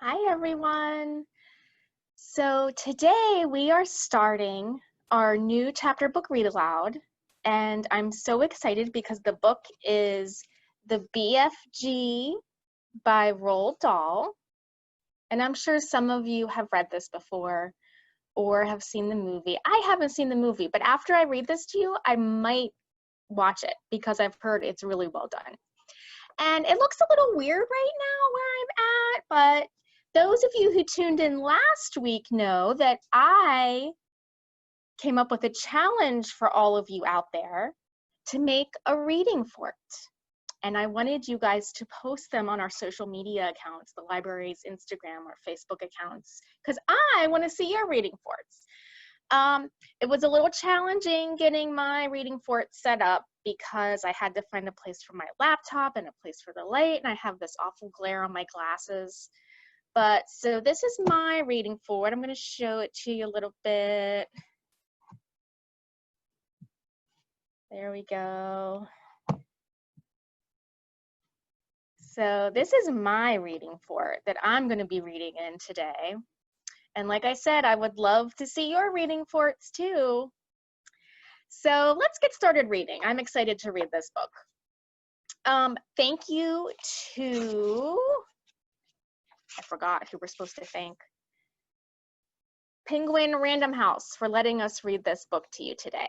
Hi, everyone. So today we are starting our new chapter book read aloud, and I'm so excited because the book is The BFG by Roald Dahl, and I'm sure some of you have read this before or have seen the movie. I haven't seen the movie, but after I read this to you, I might watch it because I've heard it's really well done. And it looks a little weird right now where I'm at, but those of you who tuned in last week know that I came up with a challenge for all of you out there to make a reading fort. And I wanted you guys to post them on our social media accounts, the library's Instagram or Facebook accounts, because I want to see your reading forts. It was a little challenging getting my reading fort set up because I had to find a place for my laptop and a place for the light, and I have this awful glare on my glasses. But so this is my reading fort. I'm going to show it to you a little bit. There we go. So this is my reading fort that I'm going to be reading in today. And like I said, I would love to see your reading forts too. So let's get started reading. I'm excited to read this book. Thank you to, I forgot who we're supposed to thank, Penguin Random House for letting us read this book to you today.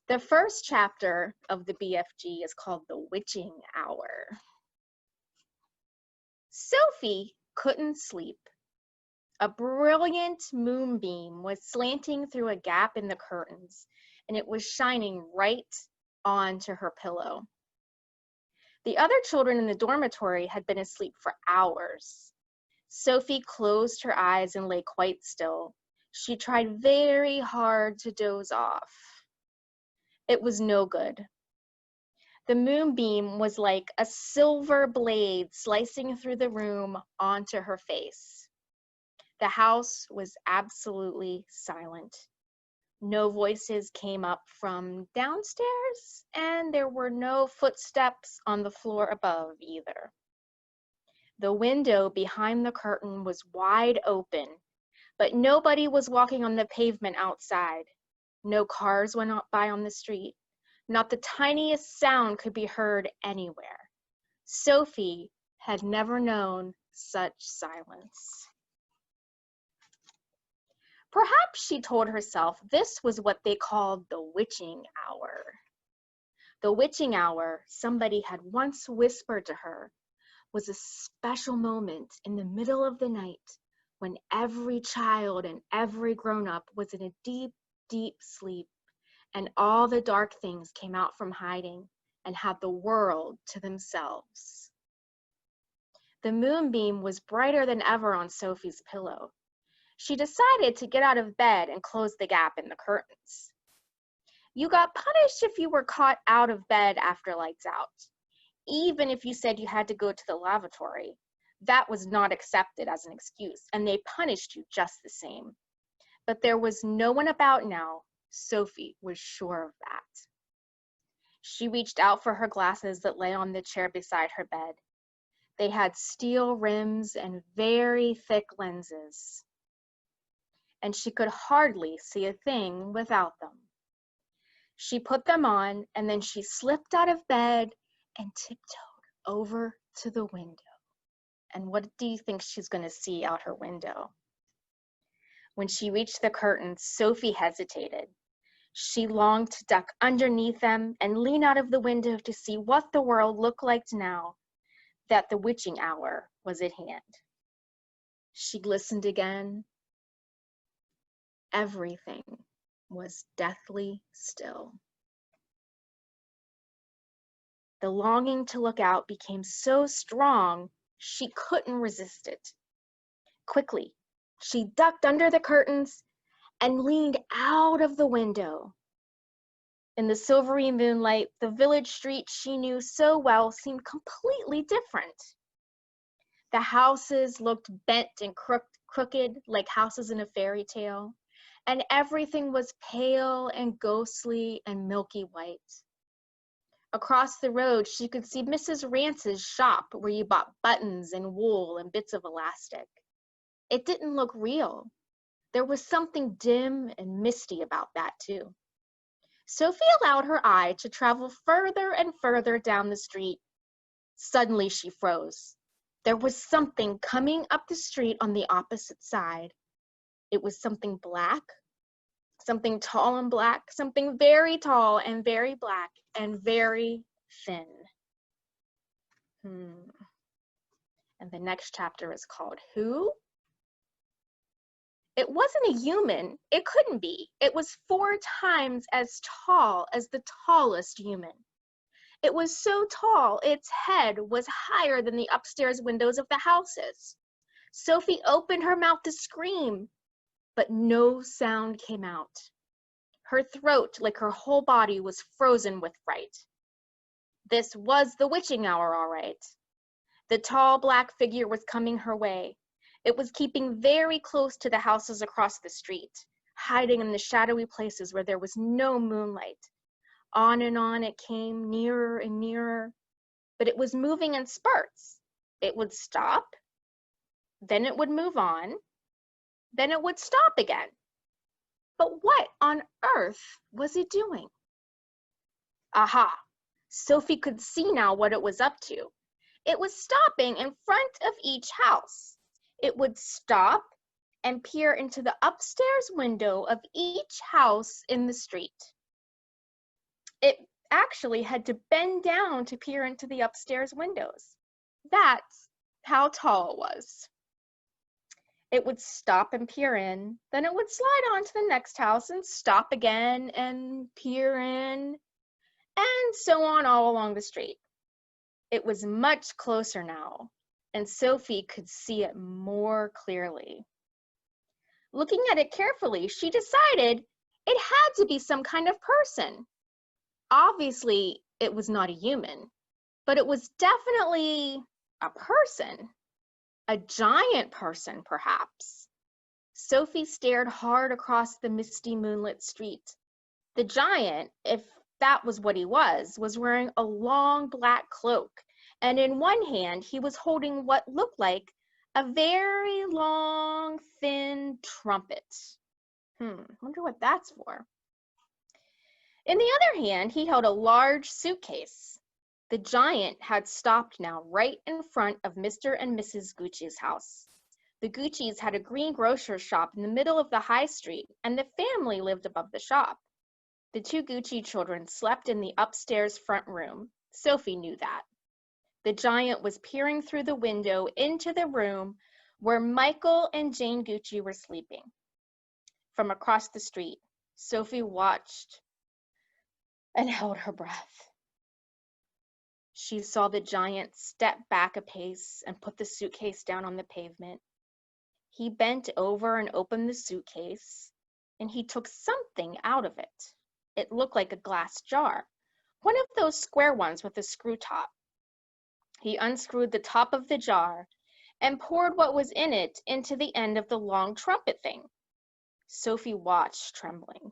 The first chapter of the BFG is called The Witching Hour. Sophie couldn't sleep. A brilliant moonbeam was slanting through a gap in the curtains, and it was shining right onto her pillow. The other children in the dormitory had been asleep for hours. Sophie closed her eyes and lay quite still. She tried very hard to doze off. It was no good. The moonbeam was like a silver blade slicing through the room onto her face. The house was absolutely silent. No voices came up from downstairs, and there were no footsteps on the floor above either. The window behind the curtain was wide open, but nobody was walking on the pavement outside. No cars went by on the street. Not the tiniest sound could be heard anywhere. Sophie had never known such silence. Perhaps, she told herself, this was what they called the witching hour. The witching hour, somebody had once whispered to her, was a special moment in the middle of the night when every child and every grown-up was in a deep, deep sleep, and all the dark things came out from hiding and had the world to themselves. The moonbeam was brighter than ever on Sophie's pillow. She decided to get out of bed and close the gap in the curtains. You got punished if you were caught out of bed after lights out. Even if you said you had to go to the lavatory, that was not accepted as an excuse, and they punished you just the same. But there was no one about now. Sophie was sure of that. She reached out for her glasses that lay on the chair beside her bed. They had steel rims and very thick lenses, and she could hardly see a thing without them. She put them on, and then she slipped out of bed and tiptoed over to the window. And what do you think she's going to see out her window? When she reached the curtains, Sophie hesitated. She longed to duck underneath them and lean out of the window to see what the world looked like now that the witching hour was at hand. She listened again. Everything was deathly still. The longing to look out became so strong, she couldn't resist it. Quickly, she ducked under the curtains and leaned out of the window. In the silvery moonlight, the village street she knew so well seemed completely different. The houses looked bent and crooked like houses in a fairy tale, and everything was pale and ghostly and milky white. Across the road, she could see Mrs. Rance's shop where you bought buttons and wool and bits of elastic. It didn't look real. There was something dim and misty about that, too. Sophie allowed her eye to travel further and further down the street. Suddenly, she froze. There was something coming up the street on the opposite side. It was something black, something tall and black, something very tall and very black and very thin. And the next chapter is called Who? It wasn't a human. It couldn't be. It was 4 times as tall as the tallest human. It was so tall, its head was higher than the upstairs windows of the houses. Sophie opened her mouth to scream, but no sound came out. Her throat, like her whole body, was frozen with fright. This was the witching hour, all right. The tall black figure was coming her way. It was keeping very close to the houses across the street, hiding in the shadowy places where there was no moonlight. On and on it came, nearer and nearer, but it was moving in spurts. It would stop, then it would move on, then it would stop again. But what on earth was it doing? Aha! Sophie could see now what it was up to. It was stopping in front of each house. It would stop and peer into the upstairs window of each house in the street. It actually had to bend down to peer into the upstairs windows. That's how tall it was. It would stop and peer in, then it would slide on to the next house and stop again and peer in, and so on all along the street. It was much closer now, and Sophie could see it more clearly. Looking at it carefully, she decided it had to be some kind of person. Obviously, it was not a human, but it was definitely a person. A giant person, perhaps. Sophie stared hard across the misty moonlit street. The giant, if that was what he was wearing a long black cloak, and in one hand he was holding what looked like a very long, thin trumpet. Wonder what that's for. In the other hand, he held a large suitcase. The giant had stopped now right in front of Mr. and Mrs. Gucci's house. The Gucci's had a green grocer's shop in the middle of the high street, and the family lived above the shop. The 2 Gucci children slept in the upstairs front room. Sophie knew that. The giant was peering through the window into the room where Michael and Jane Gucci were sleeping. From across the street, Sophie watched and held her breath. She saw the giant step back a pace and put the suitcase down on the pavement. He bent over and opened the suitcase, and he took something out of it. It looked like a glass jar, one of those square ones with a screw top. He unscrewed the top of the jar and poured what was in it into the end of the long trumpet thing. Sophie watched, trembling.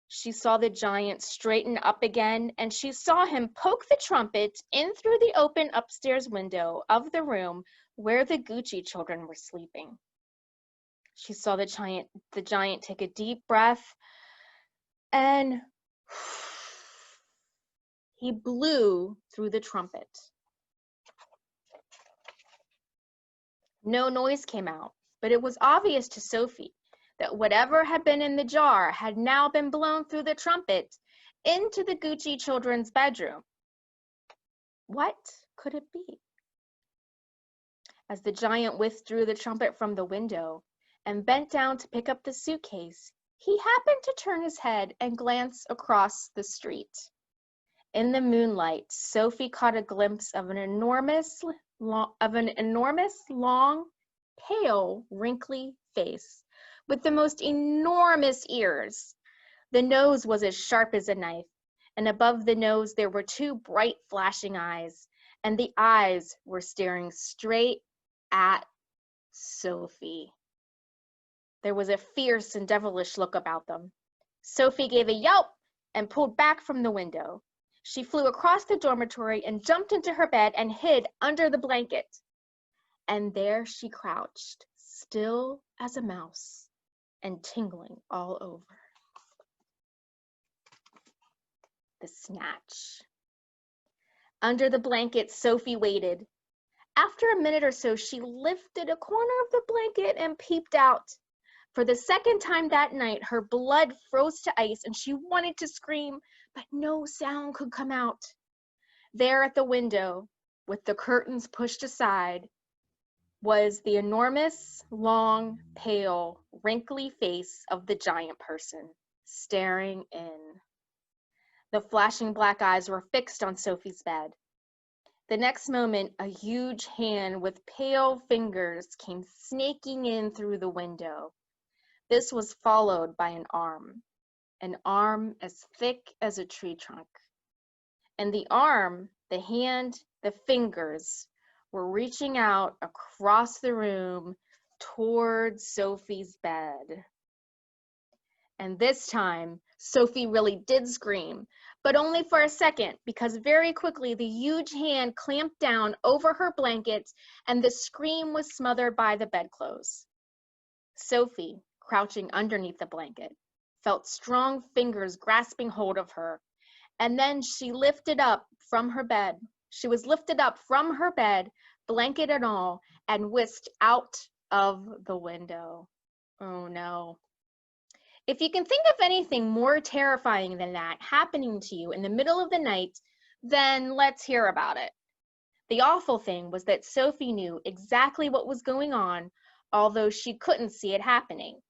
She saw the giant straighten up again, and she saw him poke the trumpet in through the open upstairs window of the room where the Gucci children were sleeping. She saw the giant take a deep breath, and he blew through the trumpet. No noise came out, but it was obvious to Sophie that whatever had been in the jar had now been blown through the trumpet into the Gucci children's bedroom. What could it be? As the giant withdrew the trumpet from the window and bent down to pick up the suitcase, he happened to turn his head and glance across the street. In the moonlight, Sophie caught a glimpse of an enormous, long, pale, wrinkly face with the most enormous ears. The nose was as sharp as a knife, and above the nose there were 2 bright flashing eyes, and the eyes were staring straight at Sophie. There was a fierce and devilish look about them. Sophie gave a yelp and pulled back from the window. She flew across the dormitory and jumped into her bed and hid under the blanket. And there she crouched, still as a mouse and tingling all over. The snatch. Under the blanket, Sophie waited. After a minute or so, she lifted a corner of the blanket and peeped out. For the second time that night, her blood froze to ice and she wanted to scream, but no sound could come out. There at the window, with the curtains pushed aside, was the enormous, long, pale, wrinkly face of the giant person, staring in. The flashing black eyes were fixed on Sophie's bed. The next moment, a huge hand with pale fingers came snaking in through the window. This was followed by an arm as thick as a tree trunk. And the arm, the hand, the fingers were reaching out across the room towards Sophie's bed. And this time, Sophie really did scream, but only for a second, because very quickly the huge hand clamped down over her blanket and the scream was smothered by the bedclothes. Sophie, crouching underneath the blanket, felt strong fingers grasping hold of her, and then she lifted up from her bed. She was lifted up from her bed, blanket and all, and whisked out of the window. Oh no. If you can think of anything more terrifying than that happening to you in the middle of the night, then let's hear about it. The awful thing was that Sophie knew exactly what was going on, although she couldn't see it happening.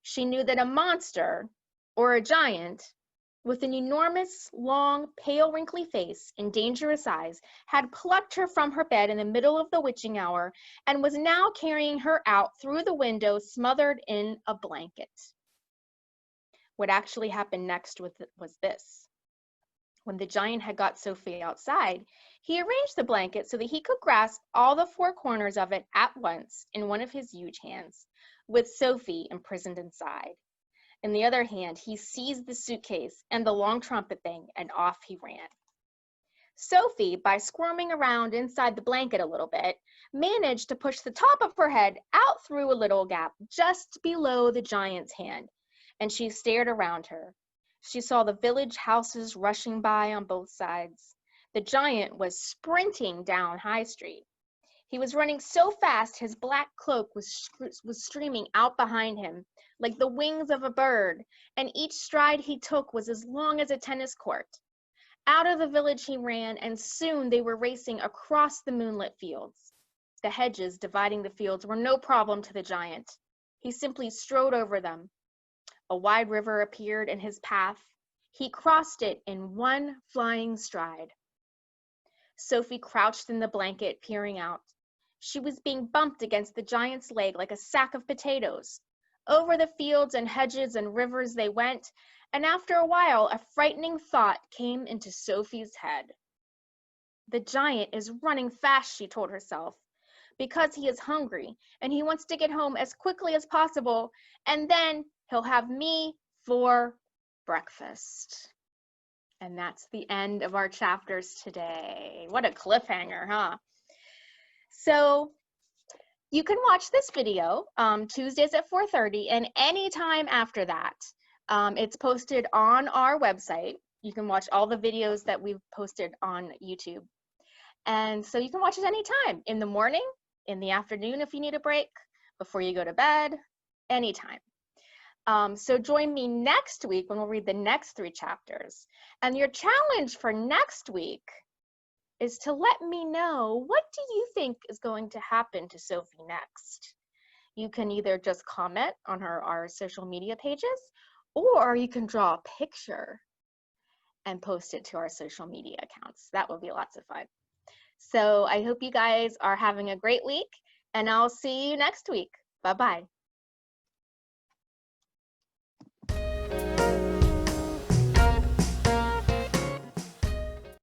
She knew that a monster, or a giant, with an enormous, long, pale, wrinkly face and dangerous eyes, had plucked her from her bed in the middle of the witching hour and was now carrying her out through the window smothered in a blanket. What actually happened next was this. When the giant had got Sophie outside, he arranged the blanket so that he could grasp all the four corners of it at once in one of his huge hands, with Sophie imprisoned inside. In the other hand, he seized the suitcase and the long trumpet thing, and off he ran. Sophie, by squirming around inside the blanket a little bit, managed to push the top of her head out through a little gap just below the giant's hand, and she stared around her. She saw the village houses rushing by on both sides. The giant was sprinting down High Street. He was running so fast his black cloak was streaming out behind him like the wings of a bird, and each stride he took was as long as a tennis court. Out of the village he ran, and soon they were racing across the moonlit fields. The hedges dividing the fields were no problem to the giant. He simply strode over them. A wide river appeared in his path. He crossed it in one flying stride. Sophie crouched in the blanket, peering out. She was being bumped against the giant's leg like a sack of potatoes. Over the fields and hedges and rivers they went, and after a while, a frightening thought came into Sophie's head. The giant is running fast, she told herself, because he is hungry, and he wants to get home as quickly as possible, and then he'll have me for breakfast. And that's the end of our chapters today. What a cliffhanger, huh? So you can watch this video Tuesdays at 4:30 and anytime after that. It's posted on our website. You can watch all the videos that we've posted on YouTube. And so you can watch it anytime, in the morning, in the afternoon if you need a break, before you go to bed, anytime. So join me next week when we'll read the next 3 chapters. And your challenge for next week is to let me know, what do you think is going to happen to Sophie next? You can either just comment on our social media pages, or you can draw a picture and post it to our social media accounts. That will be lots of fun. So I hope you guys are having a great week, and I'll see you next week. Bye-bye.